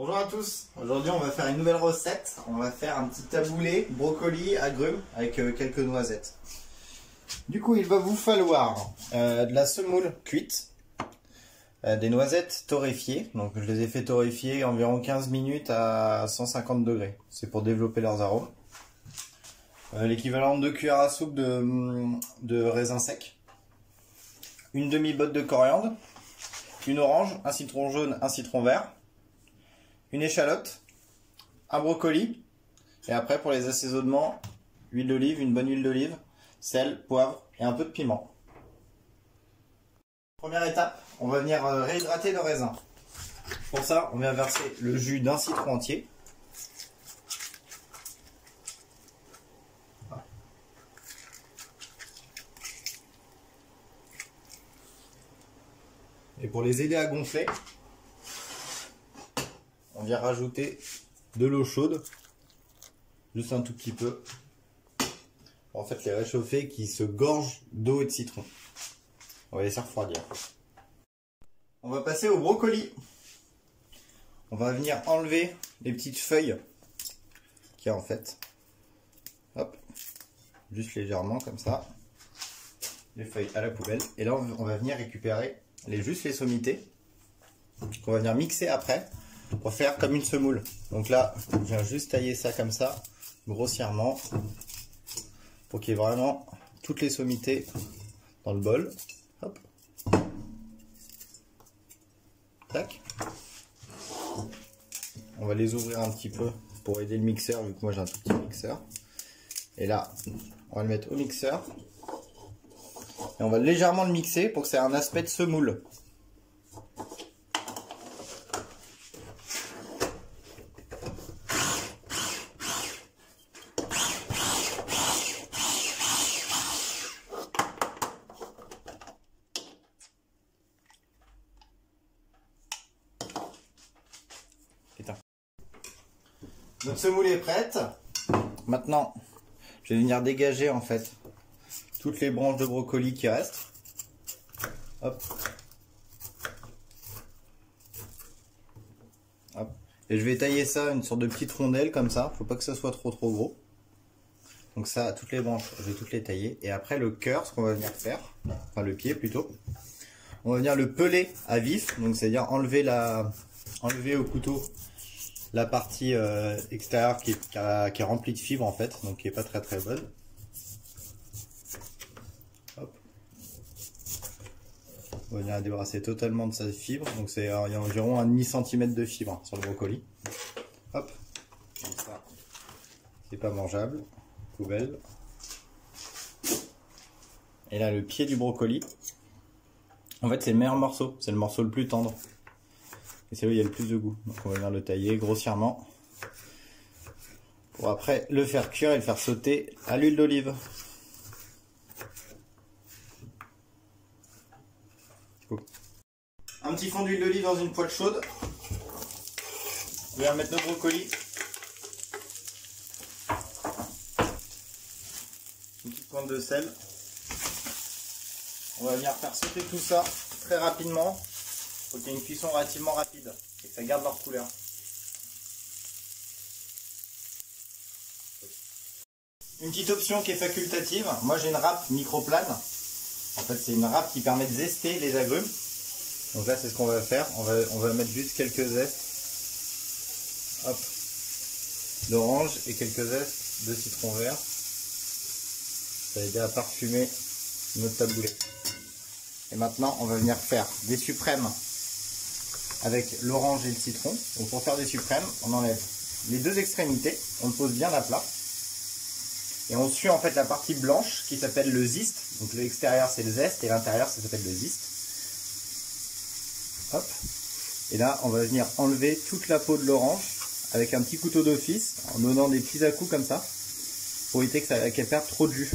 Bonjour à tous, aujourd'hui on va faire une nouvelle recette. On va faire un petit taboulé, brocoli, agrumes avec quelques noisettes. Du coup il va vous falloir de la semoule cuite, des noisettes torréfiées. Donc je les ai fait torréfier environ 15 minutes à 150 degrés. C'est pour développer leurs arômes. L'équivalent de 2 cuillères à soupe de raisin sec. Une demi-botte de coriandre. Une orange, un citron jaune, un citron vert. Une échalote, un brocoli, et après pour les assaisonnements, huile d'olive, une bonne huile d'olive, sel, poivre et un peu de piment. Première étape, on va venir réhydrater le raisin. Pour ça, on vient verser le jus d'un citron entier. Et pour les aider à gonfler, on vient rajouter de l'eau chaude, juste un tout petit peu, pour en fait les réchauffer, qui se gorgent d'eau et de citron. On va laisser refroidir. On va passer au brocoli. On va venir enlever les petites feuilles qu'il y a en fait. Hop, juste légèrement comme ça. Les feuilles à la poubelle. Et là on va venir récupérer juste les sommités qu'on va venir mixer après pour faire comme une semoule. Donc là, je viens juste tailler ça comme ça, grossièrement, pour qu'il y ait vraiment toutes les sommités dans le bol. Hop. Tac. On va les ouvrir un petit peu pour aider le mixeur, vu que moi j'ai un tout petit mixeur. Et là, on va le mettre au mixeur. Et on va légèrement le mixer pour que ça ait un aspect de semoule. Notre semoule est prête. Maintenant, je vais venir dégager en fait toutes les branches de brocoli qui restent. Hop. Hop. Et je vais tailler ça une sorte de petite rondelle comme ça. Faut pas que ça soit trop gros. Donc ça, toutes les branches, je vais toutes les tailler. Et après le cœur, ce qu'on va venir faire, enfin le pied plutôt, on va venir le peler à vif. Donc c'est-à-dire enlever au couteau la partie extérieure qui est remplie de fibres en fait, donc qui est pas très bonne. Hop. On va venir la débarrasser totalement de sa fibre, donc il y a environ un demi-centimètre de fibre sur le brocoli. Hop, comme ça, c'est pas mangeable, poubelle. Et là le pied du brocoli, en fait c'est le meilleur morceau, c'est le morceau le plus tendre. Et c'est là où il y a le plus de goût. Donc on va venir le tailler grossièrement pour après le faire cuire et le faire sauter à l'huile d'olive. Un petit fond d'huile d'olive dans une poêle chaude. On va mettre nos brocolis. Une petite pointe de sel. On va venir faire sauter tout ça très rapidement. Il faut qu'il y ait une cuisson relativement rapide et que ça garde leur couleur. Une petite option qui est facultative, moi j'ai une râpe microplane. En fait c'est une râpe qui permet de zester les agrumes. Donc là c'est ce qu'on va faire, on va mettre juste quelques zestes, hop, d'orange et quelques zestes de citron vert. Ça va aider à parfumer notre taboulé. Et maintenant on va venir faire des suprêmes avec l'orange et le citron. Donc pour faire des suprêmes, on enlève les deux extrémités, on le pose bien à plat. Et on suit en fait la partie blanche qui s'appelle le zeste. Donc l'extérieur c'est le zeste et l'intérieur ça s'appelle le zeste. Hop. Et là on va venir enlever toute la peau de l'orange avec un petit couteau d'office en donnant des petits à-coups comme ça pour éviter qu'elle perde trop de jus.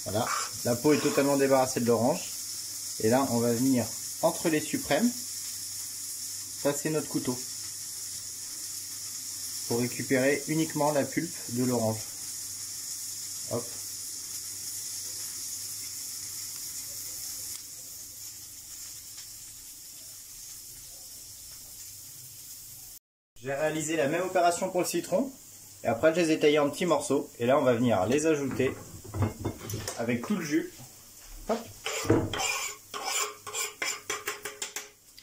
Voilà, la peau est totalement débarrassée de l'orange. Et là, on va venir entre les suprêmes passer notre couteau pour récupérer uniquement la pulpe de l'orange. Hop. J'ai réalisé la même opération pour le citron. Et après, je les ai taillés en petits morceaux. Et là, on va venir les ajouter avec tout le jus. Hop.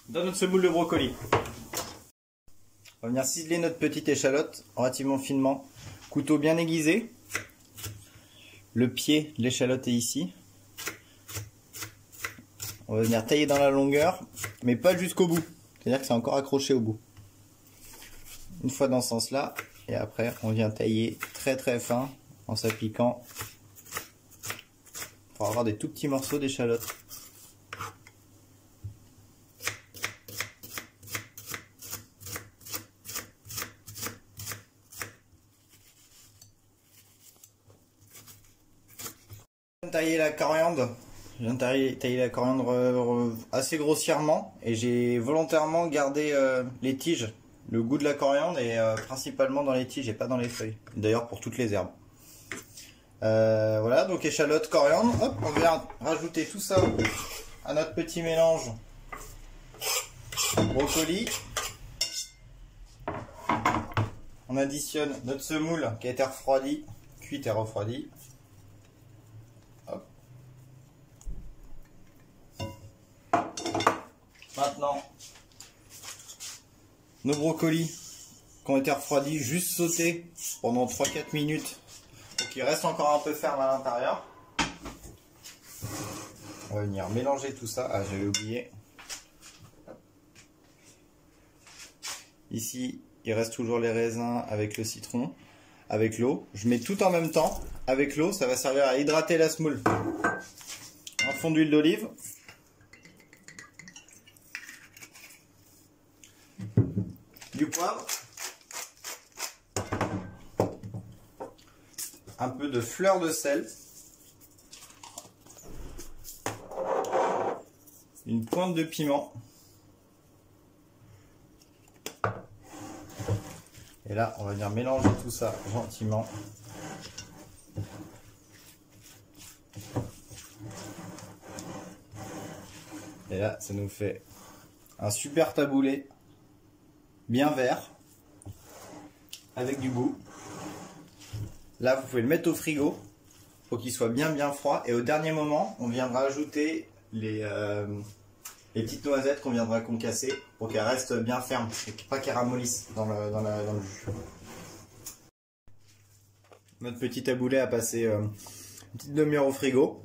Dans notre semoule de brocoli. On va venir ciseler notre petite échalote relativement finement. Couteau bien aiguisé. Le pied de l'échalote est ici. On va venir tailler dans la longueur, mais pas jusqu'au bout. C'est-à-dire que c'est encore accroché au bout. Une fois dans ce sens-là, et après on vient tailler très très fin en s'appliquant pour avoir des tout petits morceaux d'échalote. Je viens de tailler la coriandre. Je viens de tailler la coriandre assez grossièrement et j'ai volontairement gardé les tiges, le goût de la coriandre et principalement dans les tiges et pas dans les feuilles. D'ailleurs pour toutes les herbes. Voilà, donc échalote, coriandre. Hop, on vient rajouter tout ça à notre petit mélange brocoli. On additionne notre semoule qui a été refroidie, cuite et refroidie. Hop. Maintenant, nos brocolis qui ont été refroidis, juste sautés pendant 3-4 minutes pour qu'ils restent encore un peu fermes à l'intérieur. On va venir mélanger tout ça. Ah, j'avais oublié. Ici, il reste toujours les raisins avec le citron, avec l'eau. Je mets tout en même temps. Avec l'eau, ça va servir à hydrater la semoule. Un fond d'huile d'olive. Du poivre, un peu de fleur de sel, une pointe de piment, et là on va venir mélanger tout ça gentiment. Et là ça nous fait un super taboulé bien vert, avec du goût. Là, vous pouvez le mettre au frigo pour qu'il soit bien froid. Et au dernier moment, on viendra ajouter les petites noisettes qu'on viendra concasser pour qu'elles restent bien fermes et pas qu'elles ramollissent dans le jus. Notre petit taboulé a passé une petite demi-heure au frigo.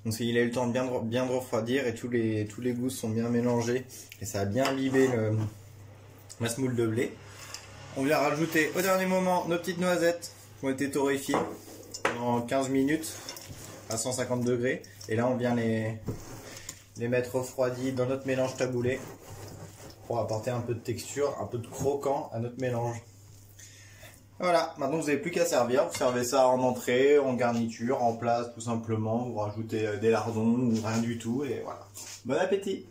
Donc il a eu le temps de bien de refroidir et tous les goûts sont bien mélangés et ça a bien imbibé ma semoule de blé. On vient rajouter au dernier moment nos petites noisettes qui ont été torréfiées pendant 15 minutes à 150 degrés. Et là on vient les mettre refroidis dans notre mélange taboulé pour apporter un peu de texture, un peu de croquant à notre mélange. Voilà, maintenant vous n'avez plus qu'à servir. Vous servez ça en entrée, en garniture, en plat tout simplement. Vous rajoutez des lardons ou rien du tout et voilà. Bon appétit!